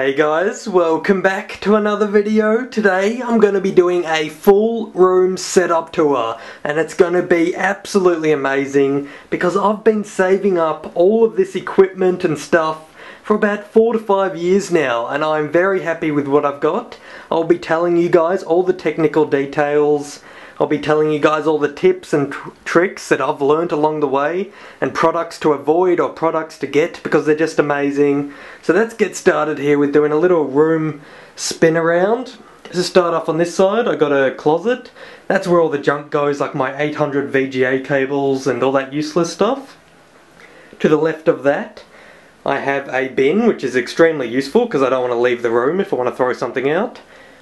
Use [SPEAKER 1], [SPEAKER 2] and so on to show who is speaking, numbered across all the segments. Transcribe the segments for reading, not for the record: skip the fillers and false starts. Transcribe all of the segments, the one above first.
[SPEAKER 1] Hey guys, welcome back to another video. Today I'm going to be doing a full room setup tour and it's going to be absolutely amazing because I've been saving up all of this equipment and stuff for about 4 to 5 years now and I'm very happy with what I've got. I'll be telling you guys all the technical details. I'll be telling you guys all the tips and tricks that I've learned along the way and products to avoid or products to get because they're just amazing. So let's get started here with doing a little room spin around. To start off on this side, I got a closet. That's where all the junk goes, like my 800 VGA cables and all that useless stuff. To the left of that, I have a bin, which is extremely useful because I don't want to leave the room if I want to throw something out.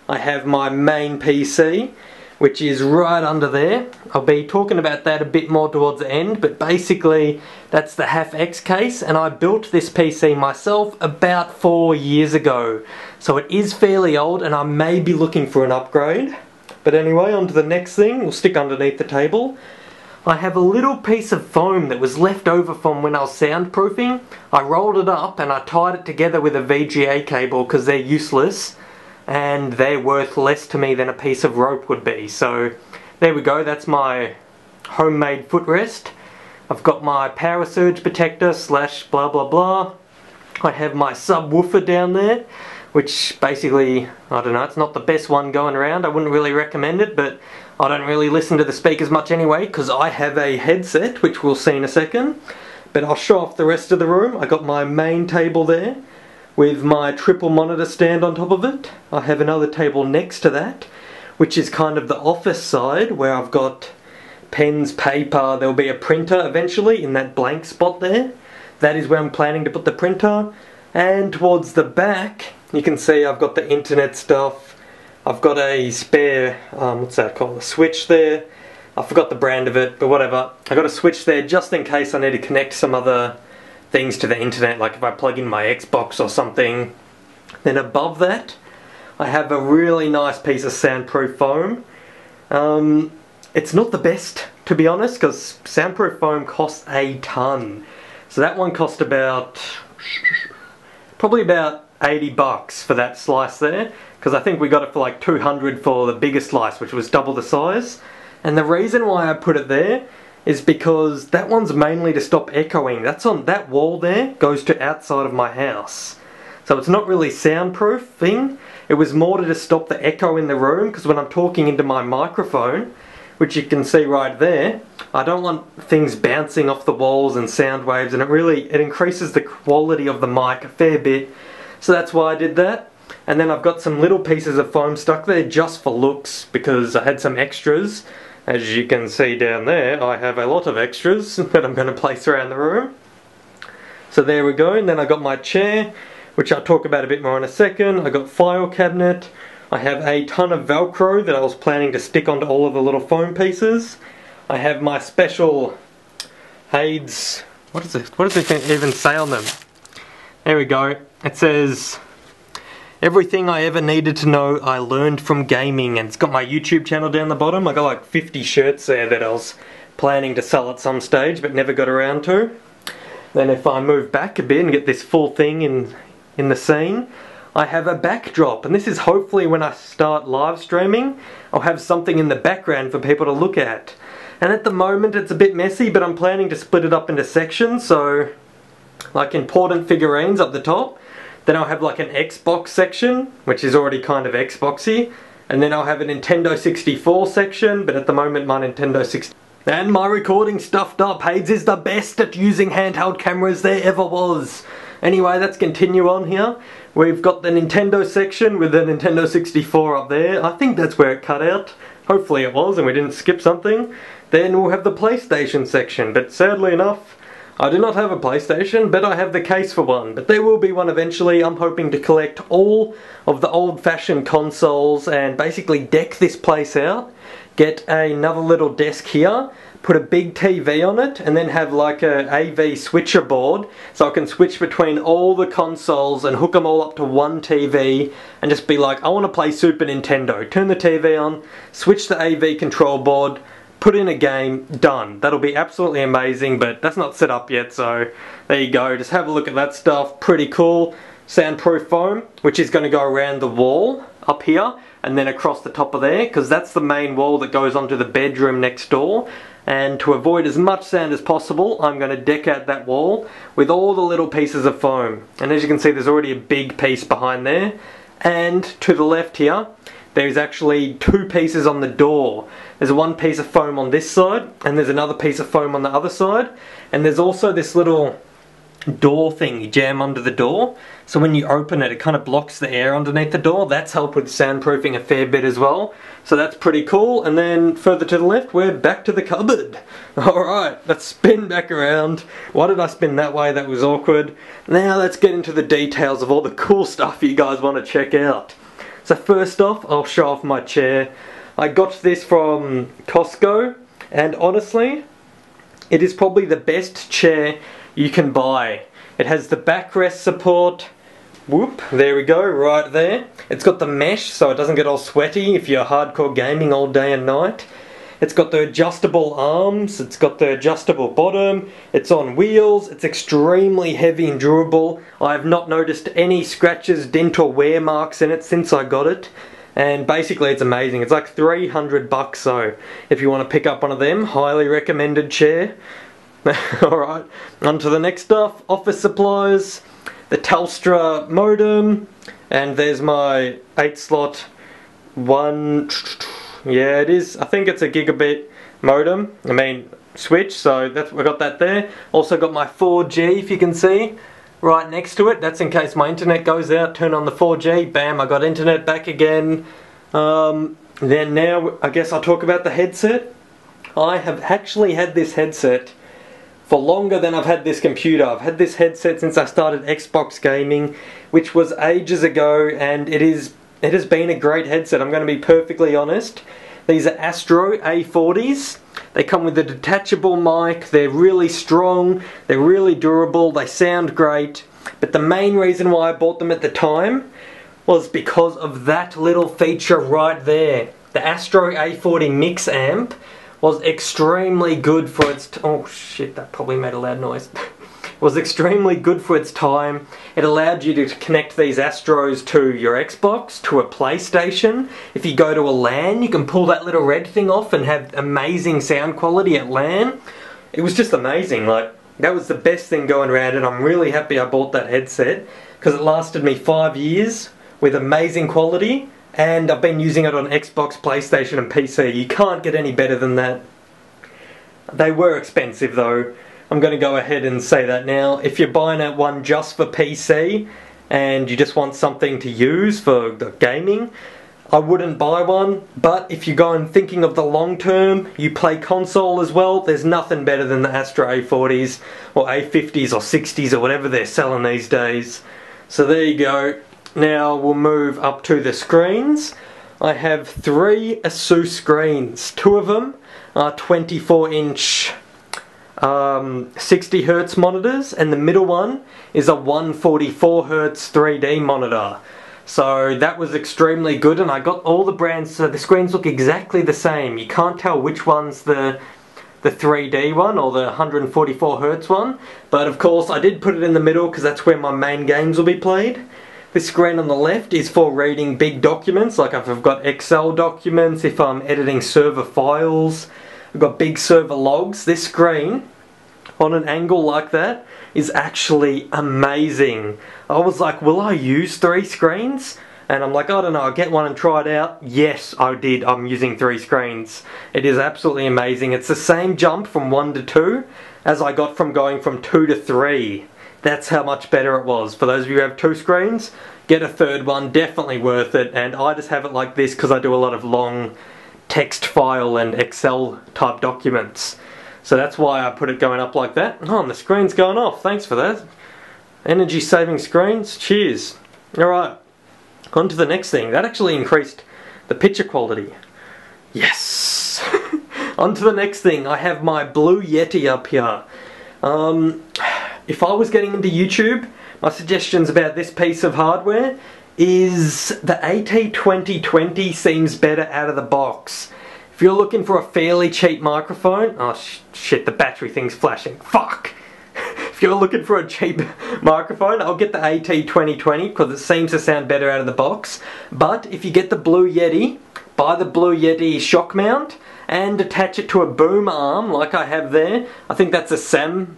[SPEAKER 1] I have my main PC, which is right under there. I'll be talking about that a bit more towards the end, but basically that's the HAF-X case and I built this PC myself about 4 years ago. So it is fairly old and I may be looking for an upgrade. But anyway, on to the next thing. We'll stick underneath the table. I have a little piece of foam that was left over from when I was soundproofing. I rolled it up and I tied it together with a VGA cable because they're useless. And they're worth less to me than a piece of rope would be. So there we go, that's my homemade footrest. I've got my power surge protector slash blah blah blah. I have my subwoofer down there, which basically, I don't know, it's not the best one going around. I wouldn't really recommend it, but I don't really listen to the speakers much anyway because I have a headset, which we'll see in a second. But I'll show off the rest of the room. I got my main table there with my triple monitor stand on top of it. I have another table next to that, which is kind of the office side where I've got pens, paper, there'll be a printer eventually in that blank spot there. That is where I'm planning to put the printer. And towards the back, you can see I've got the internet stuff. I've got a spare, what's that called, a switch there. I forgot the brand of it, but whatever. I got a switch there just in case I need to connect some other things to the internet, like if I plug in my Xbox or something. Then above that, I have a really nice piece of soundproof foam. It's not the best, to be honest, because soundproof foam costs a ton. So that one cost probably about 80 bucks for that slice there, because I think we got it for like 200 for the bigger slice, which was double the size. And the reason why I put it there is because that one's mainly to stop echoing. That's on that wall there, goes to outside of my house. So it's not really soundproofing. It was more to just stop the echo in the room, because when I'm talking into my microphone, which you can see right there, I don't want things bouncing off the walls and sound waves, and it increases the quality of the mic a fair bit. So that's why I did that. And then I've got some little pieces of foam stuck there just for looks, because I had some extras. As you can see down there, I have a lot of extras that I'm going to place around the room. So there we go, and then I got my chair, which I'll talk about a bit more in a second. I got file cabinet. I have a ton of Velcro that I was planning to stick onto all of the little foam pieces. I have my special Haydz, what does it even say on them? There we go. It says, everything I ever needed to know I learned from gaming, and it's got my YouTube channel down the bottom. I got like 50 shirts there that I was planning to sell at some stage but never got around to. Then if I move back a bit and get this full thing in the scene, I have a backdrop, and this is hopefully when I start live streaming, I'll have something in the background for people to look at. And at the moment it's a bit messy, but I'm planning to split it up into sections, so like important figurines up the top. Then I'll have like an Xbox section, which is already kind of Xboxy. And then I'll have a Nintendo 64 section, but at the moment my Nintendo 64... And my recording stuffed up. Haydz is the best at using handheld cameras there ever was. Anyway, let's continue on here. We've got the Nintendo section with the Nintendo 64 up there. I think that's where it cut out. Hopefully it was and we didn't skip something. Then we'll have the PlayStation section, but sadly enough, I do not have a PlayStation, but I have the case for one. But there will be one eventually. I'm hoping to collect all of the old-fashioned consoles and basically deck this place out. Get another little desk here, put a big TV on it, and then have like a AV switcher board so I can switch between all the consoles and hook them all up to one TV and just be like, I want to play Super Nintendo. Turn the TV on, switch the AV control board, put in a game, done. That'll be absolutely amazing, but that's not set up yet, so there you go. Just have a look at that stuff. Pretty cool. soundproof foam, which is going to go around the wall up here and then across the top of there, because that's the main wall that goes onto the bedroom next door. And to avoid as much sound as possible, I'm going to deck out that wall with all the little pieces of foam. And as you can see, there's already a big piece behind there. And to the left here, there's actually 2 pieces on the door. There's one piece of foam on this side, and there's another piece of foam on the other side. And there's also this little door thing you jam under the door, so when you open it, it kind of blocks the air underneath the door. That's helped with soundproofing a fair bit as well, so that's pretty cool. And then further to the left, we're back to the cupboard. Alright, let's spin back around. Why did I spin that way? That was awkward. Now let's get into the details of all the cool stuff you guys want to check out. So first off, I'll show off my chair. I got this from Costco, and honestly, it is probably the best chair you can buy. It has the backrest support. Whoop, there we go, right there. It's got the mesh so it doesn't get all sweaty if you're hardcore gaming all day and night. It's got the adjustable arms, it's got the adjustable bottom, it's on wheels, it's extremely heavy and durable. I have not noticed any scratches, dent or wear marks in it since I got it. And basically it's amazing. It's like $300, so if you want to pick up one of them, highly recommended chair. Alright, on to the next stuff. Office supplies, the Telstra modem, and there's my 8-slot one, yeah it is, I think it's a gigabit modem, switch, so that's, I got that there. Also got my 4G, if you can see, right next to it. That's in case my internet goes out, turn on the 4G, bam, I got internet back again. Then now, I guess I'll talk about the headset. I have actually had this headset for longer than I've had this computer. I've had this headset since I started Xbox gaming, which was ages ago, and it has been a great headset, I'm going to be perfectly honest. These are Astro A40s. They come with a detachable mic, they're really strong, they're really durable, they sound great. But the main reason why I bought them at the time was because of that little feature right there. The Astro A40 mix amp was extremely good for its oh shit, that probably made a loud noise. Was extremely good for its time. It allowed you to connect these Astros to your Xbox, to a PlayStation. If you go to a LAN, you can pull that little red thing off and have amazing sound quality at LAN. It was just amazing. Like, that was the best thing going around, and I'm really happy I bought that headset because it lasted me 5 years with amazing quality. And I've been using it on Xbox, PlayStation and PC. You can't get any better than that. They were expensive though. I'm going to go ahead and say that now. If you're buying out one just for PC and you just want something to use for the gaming, I wouldn't buy one. But if you're going thinking of the long term, you play console as well, there's nothing better than the Astro A40s or A50s or 60s or whatever they're selling these days. So there you go. Now we'll move up to the screens. I have 3 ASUS screens. 2 of them are 24-inch 60Hz monitors, and the middle one is a 144Hz 3D monitor. So that was extremely good, and I got all the brands, so the screens look exactly the same. You can't tell which one's the 3D one or the 144Hz one, but of course I did put it in the middle because that's where my main games will be played. This screen on the left is for reading big documents, like if I've got Excel documents, if I'm editing server files, I've got big server logs. This screen, on an angle like that, is actually amazing. I was like, will I use 3 screens? And I'm like, I don't know, I'll get one and try it out. Yes, I did. I'm using 3 screens. It is absolutely amazing. It's the same jump from 1 to 2 as I got from going from 2 to 3. That's how much better it was. For those of you who have 2 screens, get a 3rd one, definitely worth it. And I just have it like this because I do a lot of long text file and Excel type documents. So that's why I put it going up like that. Oh, and the screen's going off. Thanks for that. Energy saving screens. Cheers. Alright, on to the next thing. That actually increased the picture quality. Yes! On to the next thing. I have my blue Yeti up here. If I was getting into YouTube, my suggestions about this piece of hardware is the AT2020 seems better out of the box. If you're looking for a fairly cheap microphone, oh shit, the battery thing's flashing, fuck! if you're looking for a cheap microphone, I'll get the AT2020 because it seems to sound better out of the box. But if you get the Blue Yeti, buy the Blue Yeti shock mount and attach it to a boom arm like I have there. I think that's a Sam.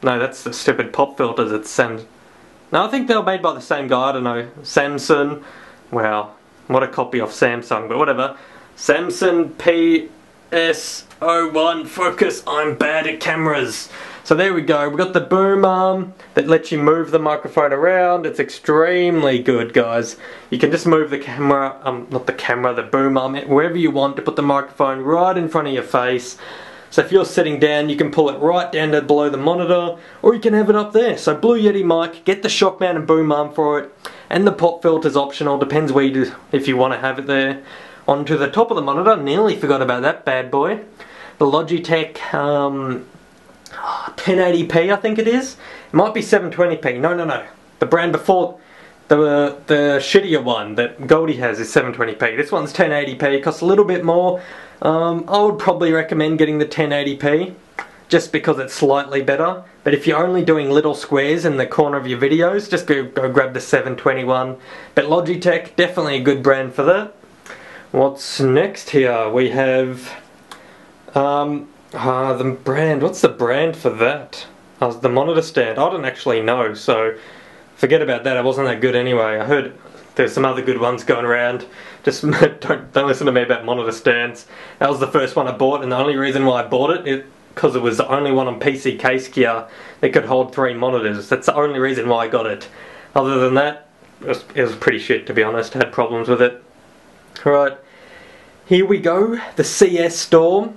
[SPEAKER 1] No, that's the stupid pop filters. It's Sam. No, I think they were made by the same guy. I don't know. Samsung. Wow, what a copy of Samsung, but whatever. Samsung PS01 focus. I'm bad at cameras. So there we go. We've got the boom arm that lets you move the microphone around. It's extremely good, guys. You can just move the camera, the boom arm, wherever you want to put the microphone right in front of your face. So if you're sitting down, you can pull it right down to below the monitor, or you can have it up there. So Blue Yeti mic, get the shock mount and boom arm for it, and the pop filter's optional, depends where you do, if you want to have it there. Onto the top of the monitor, nearly forgot about that bad boy. The Logitech 1080p, I think it is. It might be 720p. No. The brand before, the shittier one that Goldie has is 720p. This one's 1080p, costs a little bit more. I would probably recommend getting the 1080p just because it's slightly better. But if you're only doing little squares in the corner of your videos, just go grab the 721. But Logitech, definitely a good brand for that. What's next here? We have the brand. What's the brand for that? The monitor stand. I don't actually know, so forget about that. It wasn't that good anyway. I heard there's some other good ones going around. Just don't listen to me about monitor stands. That was the first one I bought, and the only reason why I bought it is because it was the only one on PC case gear that could hold 3 monitors. That's the only reason why I got it. Other than that, it was pretty shit, to be honest. I had problems with it. Alright, here we go. The CMStorm.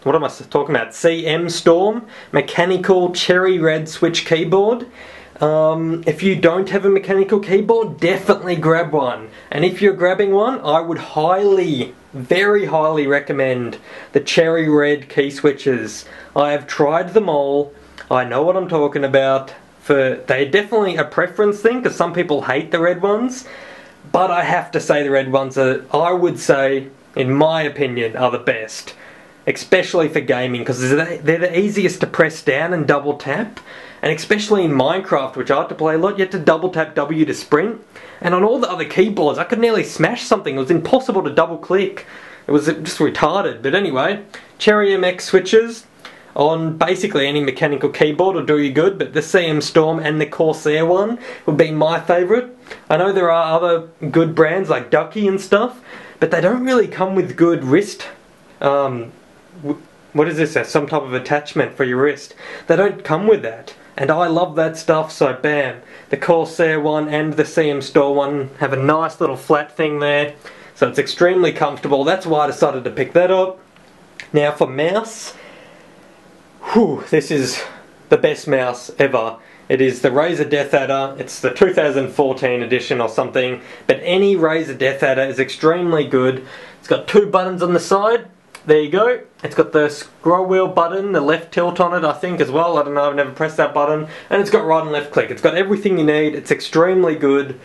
[SPEAKER 1] What am I talking about? CMStorm mechanical cherry red switch keyboard. If you don't have a mechanical keyboard, definitely grab one. And if you're grabbing one, I would very highly recommend the cherry red key switches. I have tried them all. I know what I'm talking about. They're definitely a preference thing because some people hate the red ones. But I have to say the red ones are, I would say, in my opinion, are the best. Especially for gaming, because they're the easiest to press down and double tap. And especially in Minecraft, which I had to play a lot, you had to double tap W to sprint. And on all the other keyboards, I could nearly smash something. It was impossible to double click. It was just retarded. But anyway, Cherry MX switches on basically any mechanical keyboard will do you good, but the CMStorm and the Corsair one would be my favourite. I know there are other good brands like Ducky and stuff, but they don't really come with good wrist. What is this? Some type of attachment for your wrist. They don't come with that. And I love that stuff, so bam. The Corsair one and the CMStorm one have a nice little flat thing there. So it's extremely comfortable. That's why I decided to pick that up. Now for mouse. This is the best mouse ever. It is the Razer Deathadder. It's the 2014 edition or something. But any Razer Deathadder is extremely good. It's got 2 buttons on the side. There you go. It's got the scroll wheel button, the left tilt on it, I think, as well. I don't know, I've never pressed that button. And it's got right and left click. It's got everything you need. It's extremely good.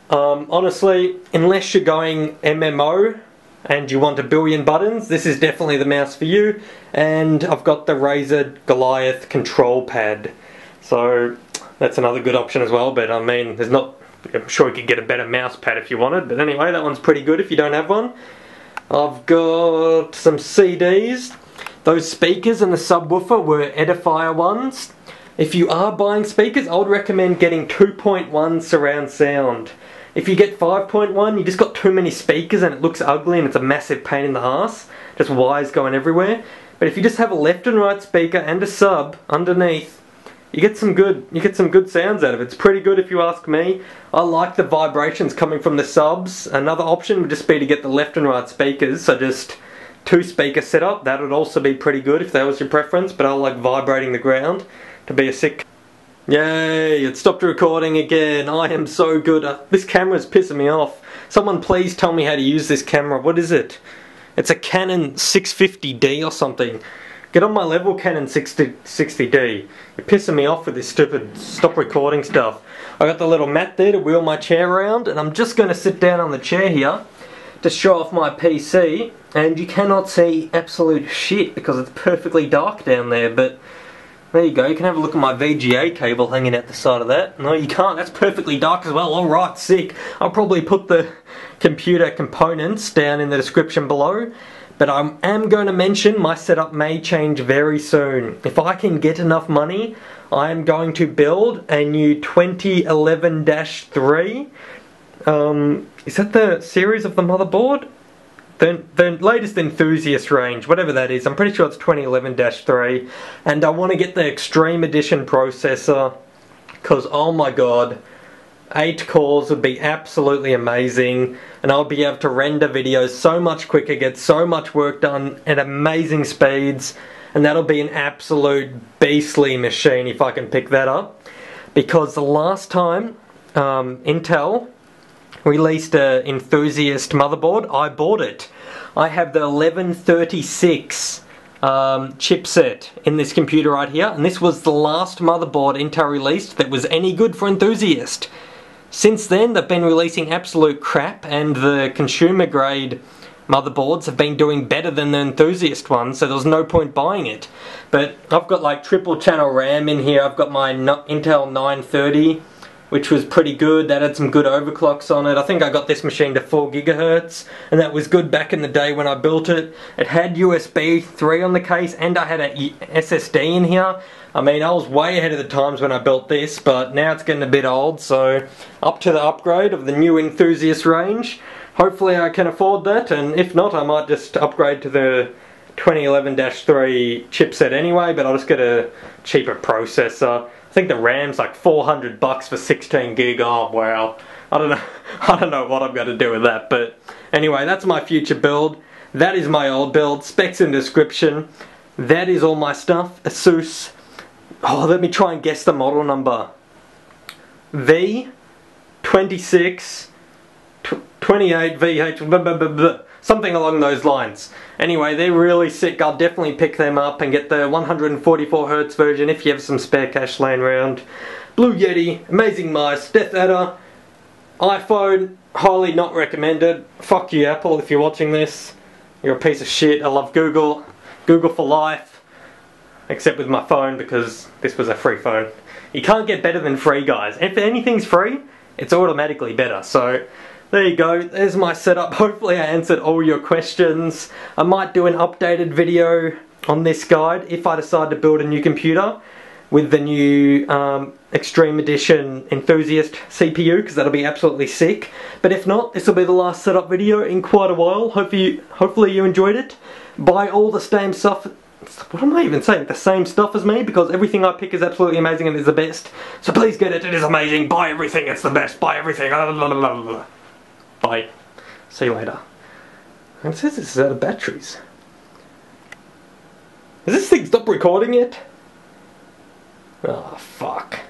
[SPEAKER 1] Honestly, unless you're going MMO and you want 1 billion buttons, this is definitely the mouse for you. And I've got the Razer Goliath control pad. So that's another good option as well. But I mean, I'm sure you could get a better mouse pad if you wanted. But anyway, that one's pretty good if you don't have one. I've got some CDs. Those speakers and the subwoofer were Edifier ones. If you are buying speakers, I would recommend getting 2.1 surround sound. If you get 5.1, you just got too many speakers and it looks ugly and it's a massive pain in the ass. Just wires going everywhere. But if you just have a left and right speaker and a sub underneath, you get some good sounds out of it. It's pretty good if you ask me. I like the vibrations coming from the subs. Another option would just be to get the left and right speakers, so just 2 speaker setup. That would also be pretty good if that was your preference, but I like vibrating the ground to be a sick. Yay, it stopped recording again. I am so good. This camera's pissing me off. Someone please tell me how to use this camera. What is it? It's a Canon 650D or something. Get on my level, Canon 60D. You're pissing me off with this stupid stop recording stuff. I got the little mat there to wheel my chair around, and I'm just going to sit down on the chair here to show off my PC, and you cannot see absolute shit because it's perfectly dark down there, but There you go, you can have a look at my VGA cable hanging out the side of that. No, you can't, that's perfectly dark as well. Alright, sick. I'll probably put the computer components down in the description below. But I am going to mention my setup may change very soon. If I can get enough money, I am going to build a new 2011-3. Is that the series of the motherboard? The latest enthusiast range, whatever that is. I'm pretty sure it's 2011-3. And I want to get the Extreme Edition processor, because oh my god, 8 cores would be absolutely amazing, and I'll be able to render videos so much quicker, get so much work done at amazing speeds, and that'll be an absolute beastly machine if I can pick that up. Because the last time Intel released an enthusiast motherboard, I bought it. I have the 1136 chipset in this computer right here, and this was the last motherboard Intel released that was any good for enthusiast. Since then they've been releasing absolute crap, and the consumer grade motherboards have been doing better than the enthusiast ones, so there was no point buying it. But I've got like triple channel RAM in here. I've got my Intel 930, which was pretty good. That had some good overclocks on it. I think I got this machine to 4 GHz, and that was good back in the day when I built it. It had USB 3 on the case, and I had a SSD in here. I mean, I was way ahead of the times when I built this, but now it's getting a bit old, so up to the upgrade of the new enthusiast range. Hopefully I can afford that, and if not, I might just upgrade to the 2011-3 chipset anyway, but I'll just get a cheaper processor. I think the RAM's like $400 for 16 gig. Oh wow, I don't know what I'm going to do with that. But anyway, that's my future build. That is my old build. Specs in the description. That is all my stuff. ASUS. Oh, let me try and guess the model number. V26 28 VH. Blah, blah, blah, blah. Something along those lines. Anyway, they're really sick. I'll definitely pick them up and get the 144Hz version if you have some spare cash laying around. Blue Yeti, amazing mice, Deathadder, iPhone, highly not recommended. Fuck you Apple if you're watching this. You're a piece of shit. I love Google. Google for life. Except with my phone, because this was a free phone. You can't get better than free, guys. If anything's free, it's automatically better. So there you go, there's my setup. Hopefully I answered all your questions. I might do an updated video on this guide if I decide to build a new computer with the new Extreme Edition Enthusiast CPU, because that'll be absolutely sick. But if not, this will be the last setup video in quite a while. Hopefully you enjoyed it. Buy all the same stuff. What am I even saying? The same stuff as me, because everything I pick is absolutely amazing and is the best. So please get it, it is amazing. Buy everything, it's the best. Buy everything. Bye. See you later. It says this is out of batteries. Has this thing stopped recording yet? Oh, fuck.